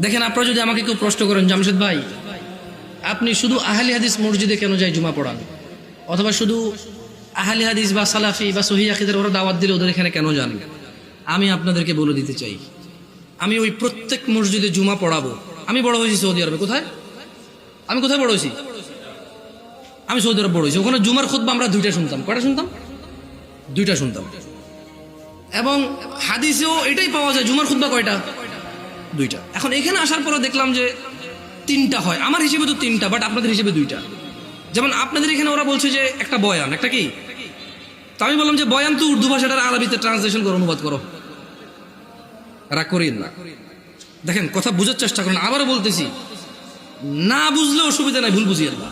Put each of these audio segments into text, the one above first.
দেখেন, আপনারা যদি আমাকে কেউ প্রশ্ন করেন, জামশেদ ভাই আপনি শুধু আহলি হাদিস মসজিদে কেন যাই জুমা পড়ান, অথবা শুধু আহলি হাদিস বা সালাফি বা সহিহ আকীদার ওরা দাওয়াত দিলে ওদের এখানে কেন যান, আমি আপনাদেরকে বলে দিতে চাই, আমি ওই প্রত্যেক মসজিদে জুমা পড়াবো। আমি বড় হয়েছি সৌদি আরবে। কোথায়? আমি কোথায় বড় হয়েছি? আমি সৌদি আরব বড় হয়েছি। ওখানে জুমার খুতবা আমরা দুইটা শুনতাম। কয়টা শুনতাম? দুইটা শুনতাম। এবং হাদিসেও এটাই পাওয়া যায়, জুমার খুতবা কয়টা? দুইটা। এখন এখানে আসার পরে দেখলাম যে তিনটা হয়। আমার হিসেবে তো তিনটা, বাট আপনাদের হিসেবে দুইটা। যেমন আপনাদের এখানে ওরা বলছে যে একটা বয়ান, একটা কি, তা আমি বললাম যে বয়ান তো উর্দু ভাষাটার আরবিতে ট্রান্সলেশন করো, অনুবাদ করো। এরা করিন না। দেখেন, কথা বুঝার চেষ্টা করেন। আবারও বলতেছি, না বুঝলে অসুবিধা নাই, ভুল বুঝিয়ে না।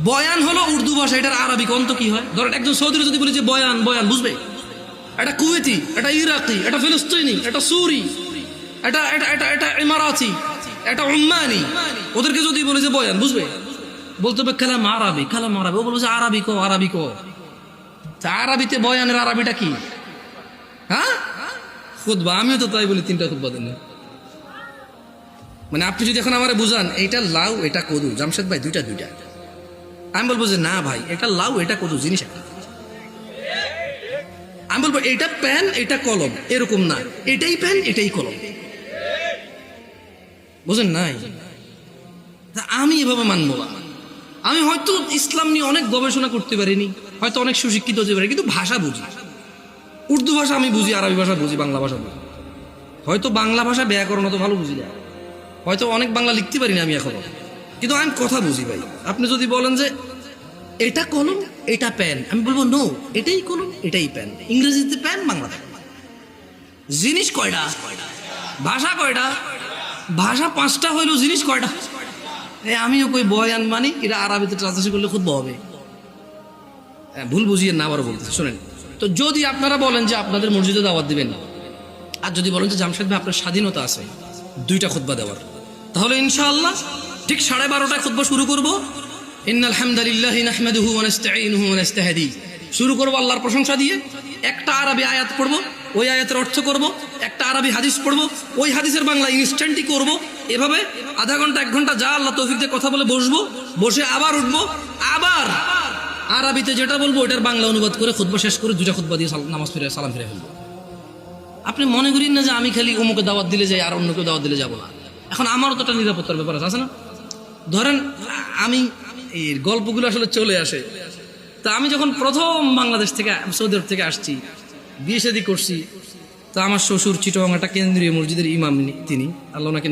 বয়ান হলো উর্দু ভাষা, এটার আরবি অন্ত কি হয়? ধরেন একজন সৌদির যদি বলে যে বয়ান, বয়ান বুঝবে? এটা কুয়েতি, এটা ইরাকি, এটা ফিলিস্তিনি, এটা সুরি, এটা এটা এটা এটা ইমারাতি, এটা উম্মানি, ওদেরকে যদি বলে যে বয়ান, বুঝবে? বলতে হবে কালাম আরবি, কালাম আরবি। ও বলবে যে আরবি কো, আরবি কো। তা আরবিতে বয়ানের আরবিটা কি? হ্যাঁ, খুতবা। আমিও তো তাই বলি, তিনটা খুতবা দেন। মানে আপনি যদি এখন আমারে বুঝান এইটা লাউ এটা কদু, জামশেদ ভাই দুইটা দুইটা, আমি বলবো যে না ভাই, এটা লাউ এটা কদু জিনিস একটা। আমি বলবো এটা পেন এটা কলম, এরকম না, এটাই পেন এটাই কলম। বুঝেন নাই? আমি এভাবে মানবো না। আমি হয়তো ইসলাম নিয়ে অনেক গবেষণা করতে পারিনি, হয়তো অনেক সুশিক্ষিত হতে পারি, কিন্তু ভাষা বুঝি। উর্দু ভাষা আমি বুঝি, আরবি ভাষা বুঝি, বাংলা ভাষা বুঝি। হয়তো বাংলা ভাষা ব্যাকরণ অত ভালো বুঝি না, হয়তো অনেক বাংলা লিখতে পারি না আমি এখনো, কিন্তু আমি কথা বুঝি ভাই। আপনি যদি বলেন যে এটা কলম এটা পেন, আমি বলবো নো, এটাই কলম এটাই পেন। ইংরেজিতে পেন, বাংলাতে জিনিস কয়টা? ভাষা কয়টা? ভাষা পাঁচটা হইলো, জিনিস কয়টা? আমিও কই বয়ান মানি, এটা আরবিতে ট্রান্সলেশন করলে খুব হবে। ভুল বুঝিয়ে না, আবারও বলতেছি শোনেন। তো যদি আপনারা বলেন যে আপনাদের মসজিদে দাওয়াত দিবেন, আর যদি বলেন যে জামশেদ ভাই আপনার স্বাধীনতা আছে দুইটা খুতবা দেওয়ার, তাহলে ইনশাআল্লাহ ঠিক 12:30টায় খুতবা শুরু করব। ইন্নাল হামদালিল্লাহি নাহমাদুহু ওয়া নাস্তাঈনুহু ওয়া নাস্তাহদি, শুরু করব আল্লাহর প্রশংসা দিয়ে। একটা আরবি আয়াত পড়ব, ওই আয়াতের অর্থ করব। একটা আরবি হাদিস পড়ব, ওই হাদিসের বাংলা ইনস্ট্যান্টই করব। এভাবে আধা ঘন্টা 1 ঘন্টা যা আল্লাহ তৌফিক দিয়ে কথা বলে বসবো, বসে আবার উঠবো, আবার আরবিতে যেটা বলবো ওটার বাংলা অনুবাদ করে খুতবা শেষ করে দুইটা খুতবা দিয়ে নামাজ ফিরে সালাম ফিরে ফেলবো। আপনি মনে করেন না যে আমি খালি অমুকে দাওয়াত দিলে যাই আর অন্য কেউ দাওয়াত দিলে যাবো না। এখন আমারও তো একটা নিরাপত্তার ব্যাপার আছে না? ধরেন আমি এই গল্পগুলো আসলে চলে আসে। তা আমি যখন প্রথম বাংলাদেশ থেকে সৌদি আরব থেকে আসছি, বিয়ে শাদী করছি, তো আমার শ্বশুর চিটাগাং একটা কেন্দ্রীয় মসজিদের ইমাম, তিনি আল্লাহ ওনাকে